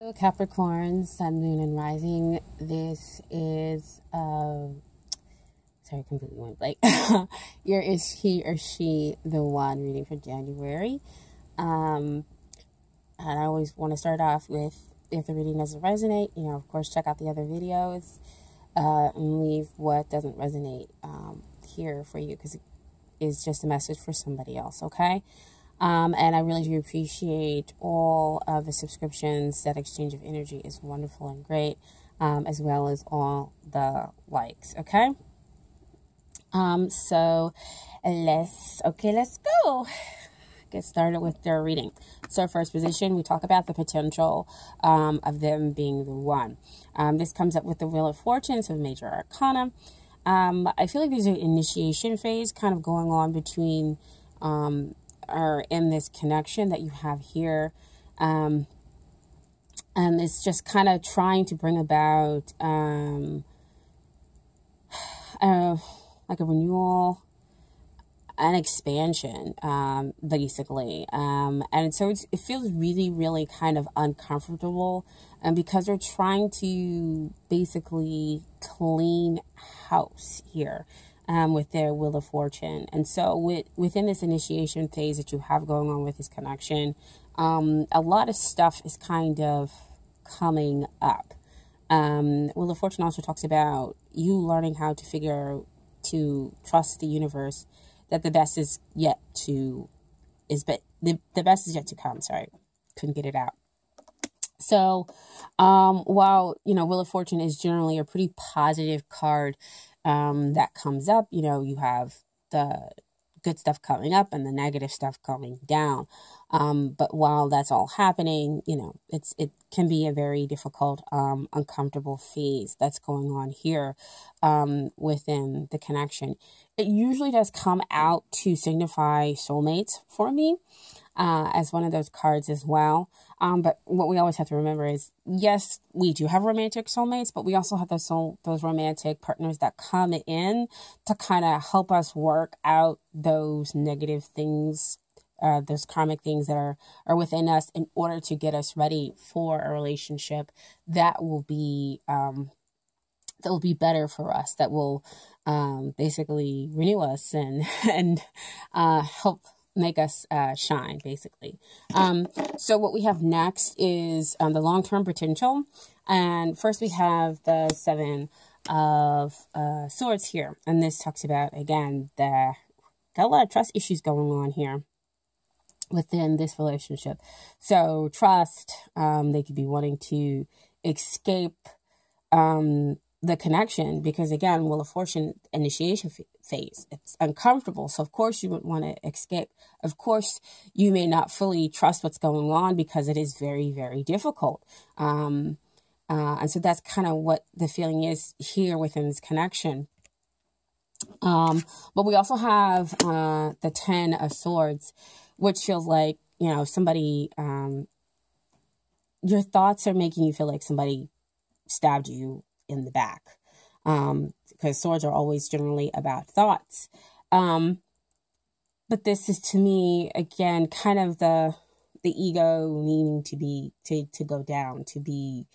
Hello, Capricorn, Sun, Moon, and Rising. This is, sorry, completely went blank. Your is he or she the one reading for January? Um, and I always want to start off with, if the reading doesn't resonate, of course, check out the other videos and leave what doesn't resonate here for you, because it is just a message for somebody else, okay? And I really do appreciate all of the subscriptions. That exchange of energy is wonderful and great, as well as all the likes, okay? So let's go. Get started with their reading. So first position, we talk about the potential of them being the one. This comes up with the Wheel of Fortune, so major arcana. I feel like there's an initiation phase kind of going on between or in this connection that you have here, and it's just kind of trying to bring about like a renewal, an expansion, basically, and so it feels really, really kind of uncomfortable, and because they're trying to basically clean house here. With their Wheel of Fortune. And so within this initiation phase that you have going on with this connection, a lot of stuff is kind of coming up. Wheel of Fortune also talks about you learning how to trust the universe, that the best is yet to, the best is yet to come. Sorry, couldn't get it out. So, while, Wheel of Fortune is generally a pretty positive card, that comes up, you have the good stuff coming up and the negative stuff coming down. But while that's all happening, it can be a very difficult, uncomfortable phase that's going on here, within the connection. It usually does come out to signify soulmates for me, as one of those cards as well. But what we always have to remember is, yes, we do have romantic soulmates, but we also have those romantic partners that come in to kind of help us work out those negative things, those karmic things that are within us, in order to get us ready for a relationship that will be better for us, that will basically renew us and help make us shine, basically. So what we have next is the long-term potential. And first we have the Seven of Swords here. And this talks about, again, got a lot of trust issues going on here within this relationship. So trust, they could be wanting to escape the connection, because again, Wheel of Fortune, initiation phase, it's uncomfortable, so of course you would want to escape. Of course you may not fully trust what's going on, because it is very, very difficult, and so that's kind of what the feeling is here within this connection. But we also have the Ten of Swords, which feels like, somebody, your thoughts are making you feel like somebody stabbed you in the back, because swords are always generally about thoughts. But this is, to me, again, kind of the ego needing to go down, to be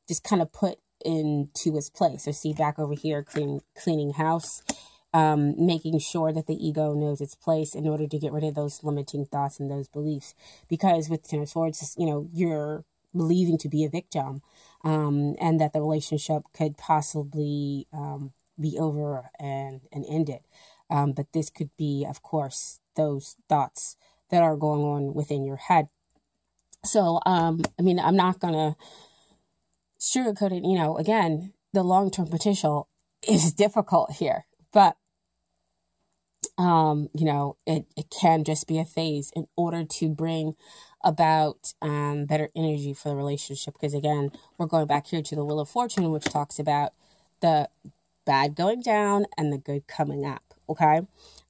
just kind of put into its place. So see, back over here, cleaning house, making sure that the ego knows its place in order to get rid of those limiting thoughts and those beliefs. Because with Ten of Swords, you're believing to be a victim, and that the relationship could possibly be over and ended. But this could be, of course, those thoughts that are going on within your head. So, I'm not going to sugarcoat it. Again, the long-term potential is difficult here, but it can just be a phase in order to bring about better energy for the relationship. Because again, we're going back here to the Wheel of Fortune, which talks about the bad going down and the good coming up. Okay,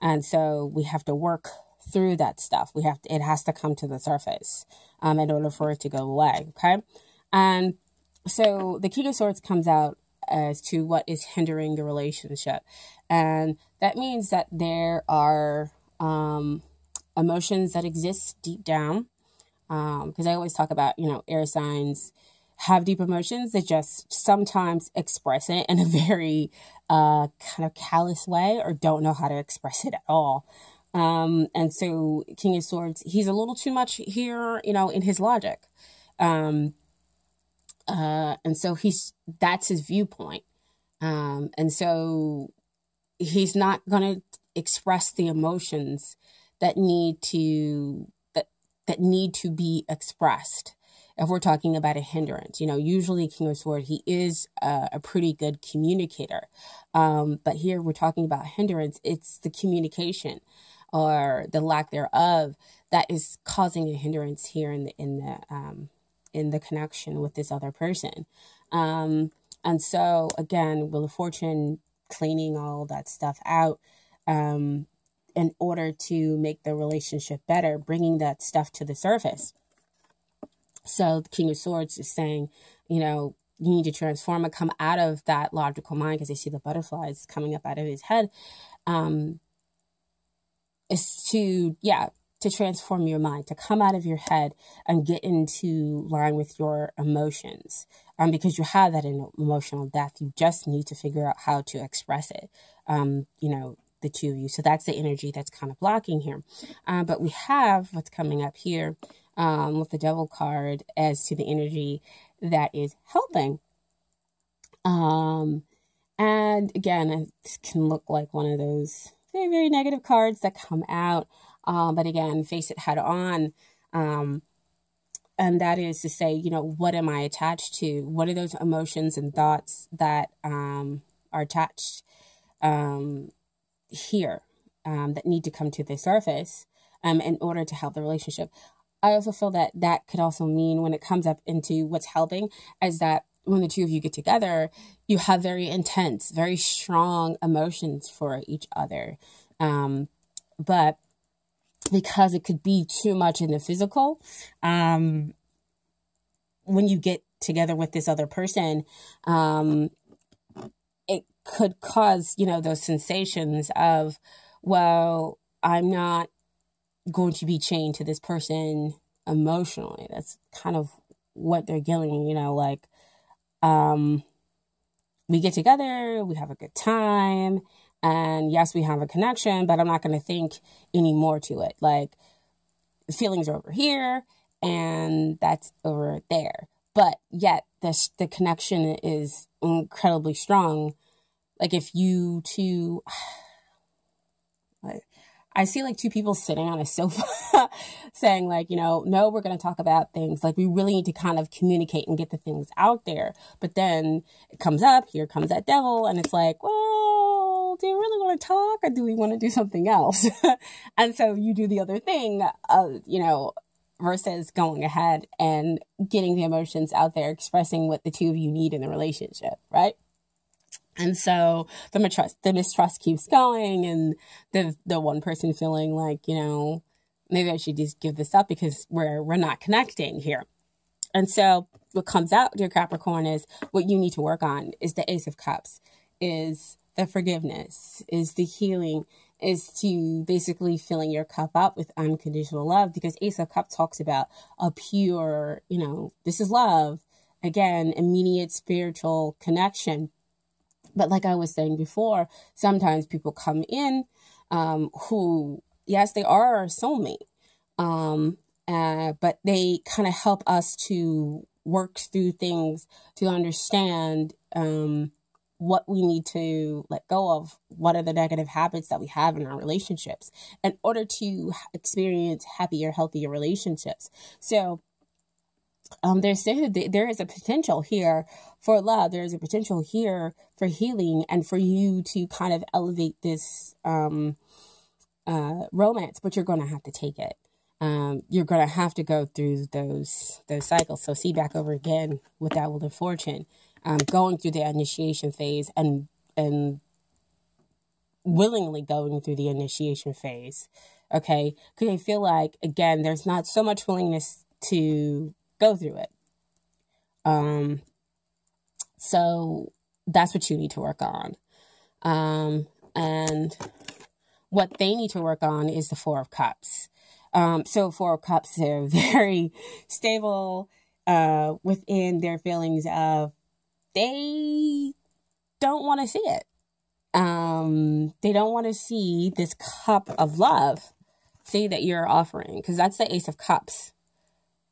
and so we have to work through that stuff. It has to come to the surface in order for it to go away. Okay, and so the King of Swords comes out as to what is hindering the relationship, and that means that there are emotions that exist deep down, Because I always talk about, air signs have deep emotions. They just sometimes express it in a very kind of callous way, or don't know how to express it at all. And so King of Swords, he's a little too much here, in his logic. And so that's his viewpoint. And so he's not going to express the emotions that need to be expressed. If we're talking about a hindrance, usually King of Swords, he is a pretty good communicator. But here we're talking about hindrance. It's the communication or the lack thereof that is causing a hindrance here in the connection with this other person. And so again, Wheel of Fortune, cleaning all that stuff out, in order to make the relationship better, bringing that stuff to the surface. So the King of Swords is saying, you need to transform and come out of that logical mind, because I see the butterflies coming up out of his head, is to transform your mind, to come out of your head and get into line with your emotions. Because you have that emotional depth. You just need to figure out how to express it, the two of you. So that's the energy that's kind of blocking here. But we have what's coming up here with the Devil card as to the energy that is helping. And again, it can look like one of those very, very negative cards that come out. But again, face it head on. And that is to say, what am I attached to? What are those emotions and thoughts that are attached here that need to come to the surface in order to help the relationship? I also feel that could also mean, when it comes up into what's helping, is that when the two of you get together, you have very intense, very strong emotions for each other. But because it could be too much in the physical, when you get together with this other person, it could cause, those sensations of, well, I'm not going to be chained to this person emotionally. That's kind of what they're getting, we get together, we have a good time, and yes, we have a connection, but I'm not going to think any more to it. Like, feelings are over here and that's over there. But yet the connection is incredibly strong. Like, if you two, I see like two people sitting on a sofa saying like, no, we're going to talk about things. Like, we really need to kind of communicate and get the things out there. But then it comes up, here comes that devil, and it's like, well, do you really want to talk, or do we want to do something else? And so you do the other thing, versus going ahead and getting the emotions out there, expressing what the two of you need in the relationship, right? And so the mistrust keeps going, and the one person feeling like, maybe I should just give this up because we're not connecting here. And so what comes out, dear Capricorn, is what you need to work on is the Ace of Cups, is the forgiveness, is the healing, is to basically filling your cup up with unconditional love, because Ace of Cups talks about a pure, this is love. Again, immediate spiritual connection. But like I was saying before, sometimes people come in who, yes, they are our soulmate, but they kind of help us to work through things, to understand what we need to let go of, what are the negative habits that we have in our relationships in order to experience happier, healthier relationships. So there is a potential here for love. There is a potential here for healing, and for you to kind of elevate this romance, but you're going to have to take it. You're going to have to go through those cycles. So see, back over again with that Wheel of Fortune, going through the initiation phase and willingly going through the initiation phase. Okay, because I feel like, again, there's not so much willingness to go through it. So that's what you need to work on. And what they need to work on is the Four of Cups. So Four of Cups, they're very stable within their feelings of they don't want to see it. They don't want to see this cup of love, see, that you're offering, because that's the Ace of Cups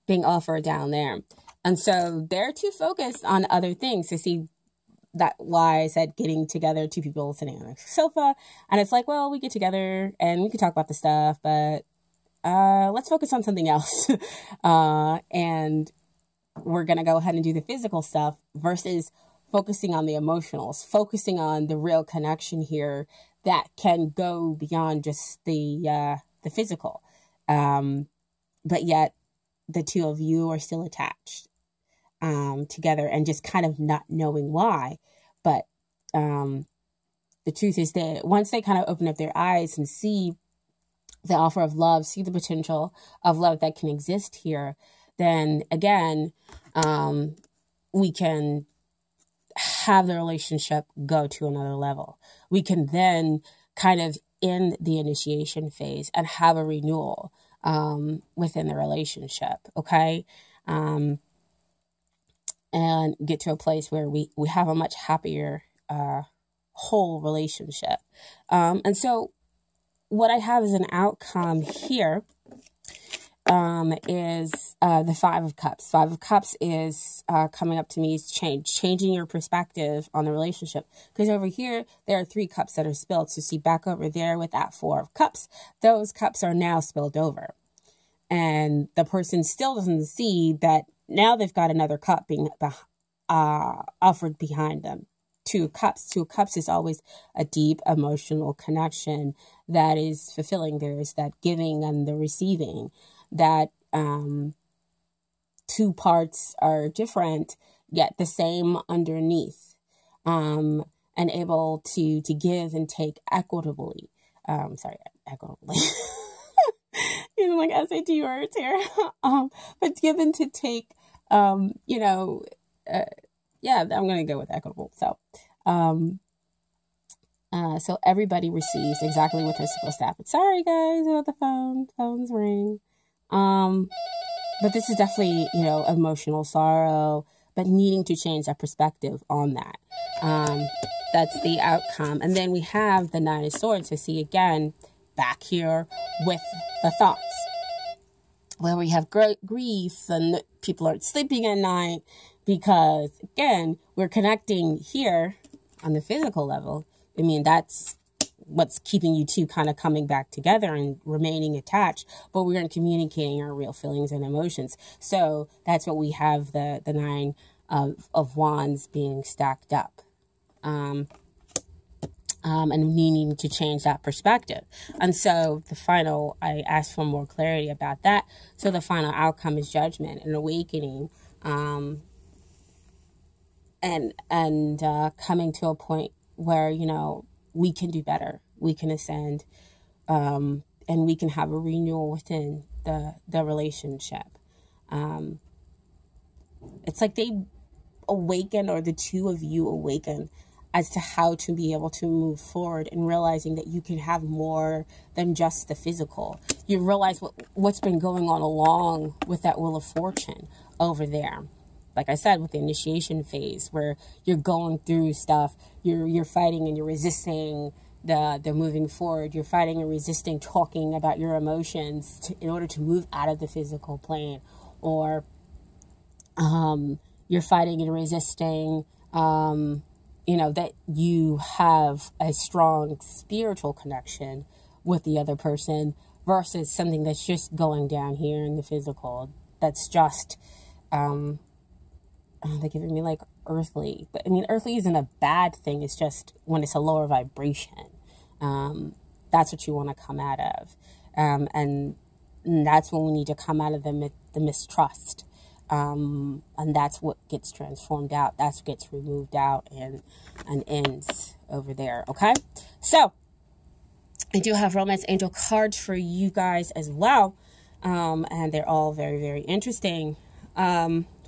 being offered down there. And so they're too focused on other things to see. That why I said getting together, two people sitting on a sofa, and it's like, well, we get together and we can talk about the stuff, but let's focus on something else. And we're gonna go ahead and do the physical stuff versus focusing on the emotionals, focusing on the real connection here that can go beyond just the physical. But yet the two of you are still attached together and just kind of not knowing why. But the truth is that once they kind of open up their eyes and see the offer of love, see the potential of love that can exist here, then again, we can have the relationship go to another level. We can then kind of end the initiation phase and have a renewal within the relationship, okay? And get to a place where we have a much happier whole relationship. And so what I have as an outcome here is the Five of Cups. Five of Cups is coming up to me is changing your perspective on the relationship. Because over here, there are 3 cups that are spilled. So see, back over there with that 4 of Cups, those cups are now spilled over. And the person still doesn't see that now they've got another cup being offered behind them. 2 cups. 2 cups is always a deep emotional connection that is fulfilling. There's that giving and the receiving. That 2 parts are different, yet the same underneath. And able to give and take equitably. Equitably. Using like SAT words here. But give and to take, yeah, I'm going to go with equitable. So, so everybody receives exactly what they're supposed to happen. Sorry guys about the phones ring. But this is definitely, emotional sorrow, but needing to change that perspective on that. That's the outcome. And then we have the Nine of Swords. So see again, back here with the thoughts, where we have grief and people aren't sleeping at night because, again, we're connecting here on the physical level. I mean, that's what's keeping you two kind of coming back together and remaining attached, but we aren't communicating our real feelings and emotions. So that's what we have the Nine of Wands being stacked up. And needing to change that perspective. And so the final, I asked for more clarity about that. So the final outcome is judgment and awakening, and coming to a point where, we can do better, we can ascend, and we can have a renewal within the relationship. It's like they awaken, or the two of you awaken as to how to be able to move forward and realizing that you can have more than just the physical. You realize what's been going on along with that Wheel of Fortune over there. Like I said, with the initiation phase, where you're going through stuff, you're fighting and you're resisting the moving forward. You're fighting and resisting talking about your emotions in order to move out of the physical plane. Or you're fighting and resisting that you have a strong spiritual connection with the other person versus something that's just going down here in the physical. That's just, they're giving me like earthly. But I mean, earthly isn't a bad thing. It's just when it's a lower vibration. That's what you want to come out of. And that's when we need to come out of the mistrust. And that's what gets transformed out. That's what gets removed out and ends over there. Okay. So I do have romance angel cards for you guys as well. And they're all very, very interesting.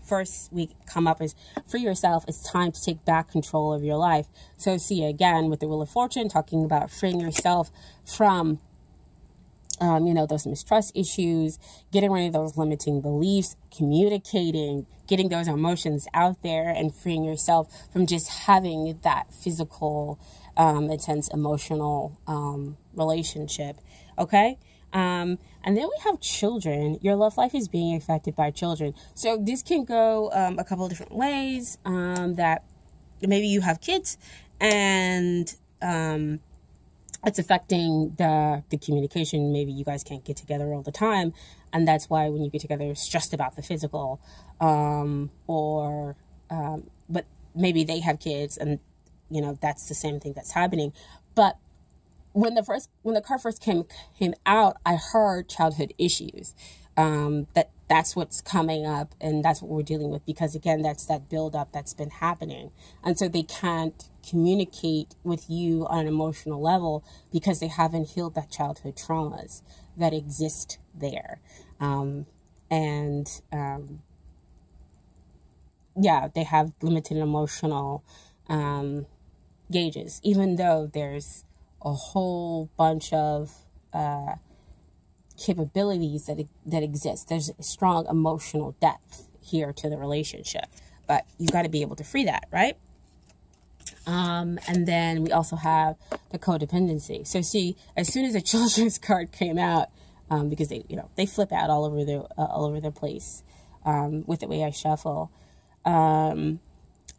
First we come up as for yourself. It's time to take back control of your life. So see again with the Wheel of Fortune, talking about freeing yourself from those mistrust issues, getting rid of those limiting beliefs, communicating, getting those emotions out there, and freeing yourself from just having that physical, intense emotional relationship. Okay? And then we have children. Your love life is being affected by children. So this can go a couple of different ways, that maybe you have kids and it's affecting the communication. Maybe you guys can't get together all the time, and that's why when you get together, you're stressed about the physical, but maybe they have kids, and that's the same thing that's happening. But when the card first came out, I heard childhood issues. That's what's coming up, and that's what we're dealing with, because again, that's that buildup that's been happening, and so they can't communicate with you on an emotional level because they haven't healed that childhood traumas that exist there. Yeah, they have limited emotional gauges, even though there's a whole bunch of capabilities that exist. There's a strong emotional depth here to the relationship, but you got to be able to free that, right? And then we also have the codependency. So see, as soon as the children's card came out, because they flip out all over their place with the way I shuffle.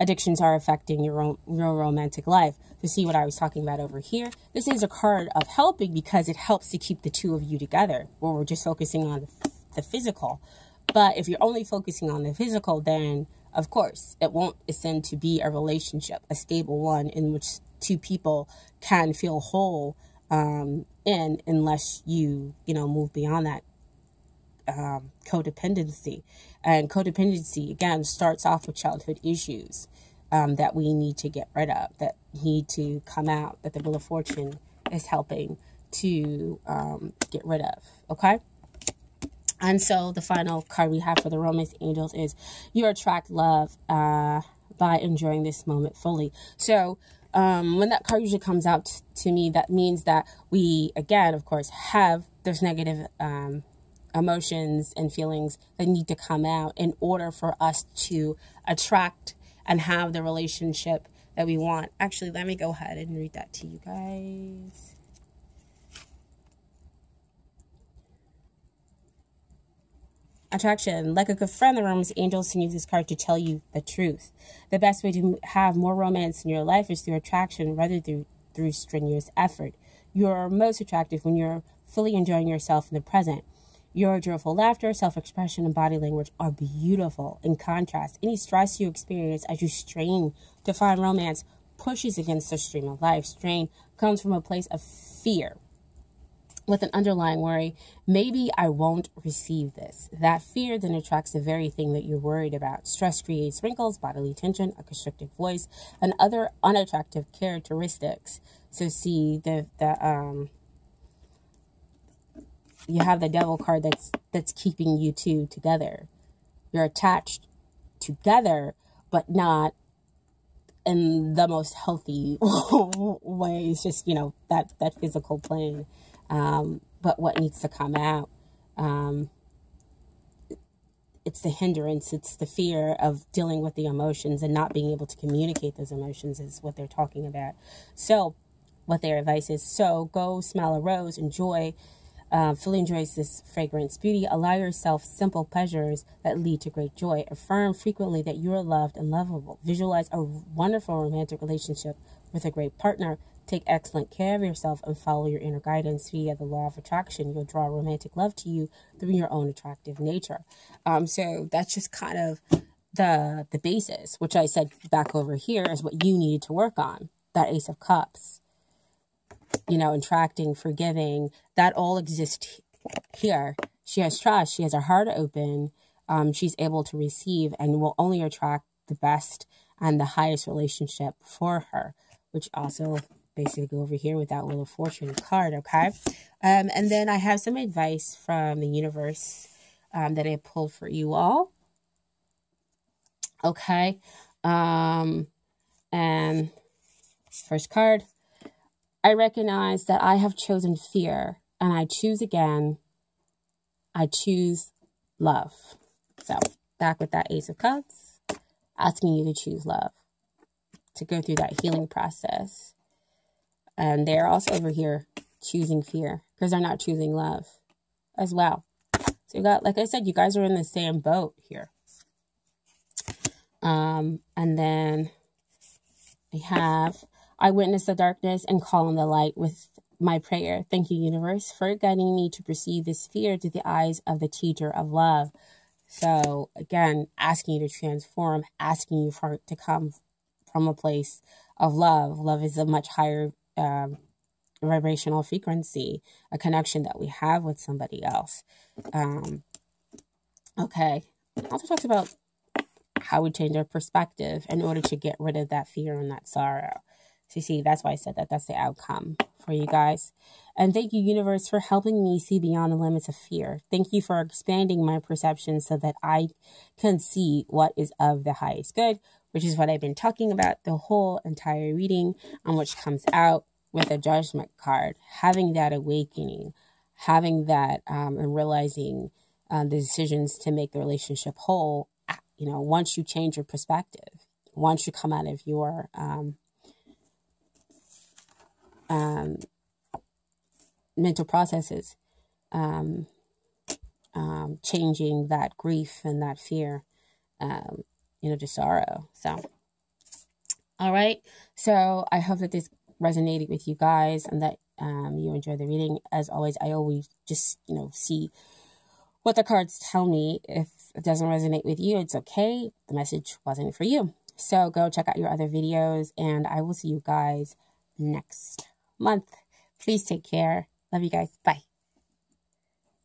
Addictions are affecting your romantic life. To see what I was talking about over here, this is a card of helping because it helps to keep the two of you together, where we're just focusing on the physical. But if you're only focusing on the physical, then of course it won't ascend to be a relationship, a stable one in which two people can feel whole unless you move beyond that codependency. And codependency again starts off with childhood issues that we need to get rid of, that need to come out, that the Wheel of Fortune is helping to get rid of. Okay. And so the final card we have for the Romance Angels is you attract love by enjoying this moment fully. So when that card usually comes out to me, that means that we, again, of course, have those negative emotions and feelings that need to come out in order for us to attract and have the relationship that we want. Actually, let me go ahead and read that to you guys. Attraction. Like a good friend, the Romance Angels can use this card to tell you the truth. The best way to have more romance in your life is through attraction rather than through strenuous effort. You are most attractive when you're fully enjoying yourself in the present. Your joyful laughter, self-expression, and body language are beautiful. In contrast, any stress you experience as you strain to find romance pushes against the stream of life. Strain comes from a place of fear with an underlying worry, maybe I won't receive this. That fear then attracts the very thing that you're worried about. Stress creates wrinkles, bodily tension, a constricted voice, and other unattractive characteristics. So see, you have the Devil card that's keeping you two together. You're attached together, but not in the most healthy way. It's just, that physical plane. But what needs to come out, it's the hindrance, it's the fear of dealing with the emotions and not being able to communicate those emotions is what they're talking about. So what their advice is, so go smell a rose, fully enjoys this fragrance beauty, allow yourself simple pleasures that lead to great joy, affirm frequently that you are loved and lovable, visualize a wonderful romantic relationship with a great partner, take excellent care of yourself, and follow your inner guidance via the law of attraction. You'll draw romantic love to you through your own attractive nature. So that's just kind of the basis, which I said back over here is what you needed to work on. That Ace of Cups, attracting, forgiving, that all exists here. She has trust. She has her heart open. She's able to receive and will only attract the best and the highest relationship for her, which also basically go over here with that Wheel of Fortune card, okay? And then I have some advice from the universe that I pulled for you all, okay? And first card, I recognize that I have chosen fear and I choose again. I choose love. So back with that Ace of Cups, asking you to choose love, to go through that healing process. And they're also over here choosing fear because they're not choosing love as well. So you got, like I said, you guys are in the same boat here. And then I have, I witness the darkness and call on the light with my prayer. Thank you, universe, for guiding me to perceive this fear through the eyes of the teacher of love. So again, asking you to transform, asking you for it to come from a place of love. Love is a much higher vibrational frequency, a connection that we have with somebody else. Okay. Also talks about how we change our perspective in order to get rid of that fear and that sorrow. So you see, that's why I said that that's the outcome for you guys. And thank you, universe, for helping me see beyond the limits of fear. Thank you for expanding my perception so that I can see what is of the highest good, which is what I've been talking about the whole entire reading, and which comes out with a judgment card, having that awakening, having that and realizing the decisions to make the relationship whole. You know, once you change your perspective, once you come out of your mental processes, changing that grief and that fear, you know, to sorrow. So, all right. So I hope that this resonated with you guys and that you enjoy the reading. As always, I always just, you know, see what the cards tell me. If it doesn't resonate with you, it's okay. The message wasn't for you. So go check out your other videos, and I will see you guys next month. Please take care. Love you guys. Bye.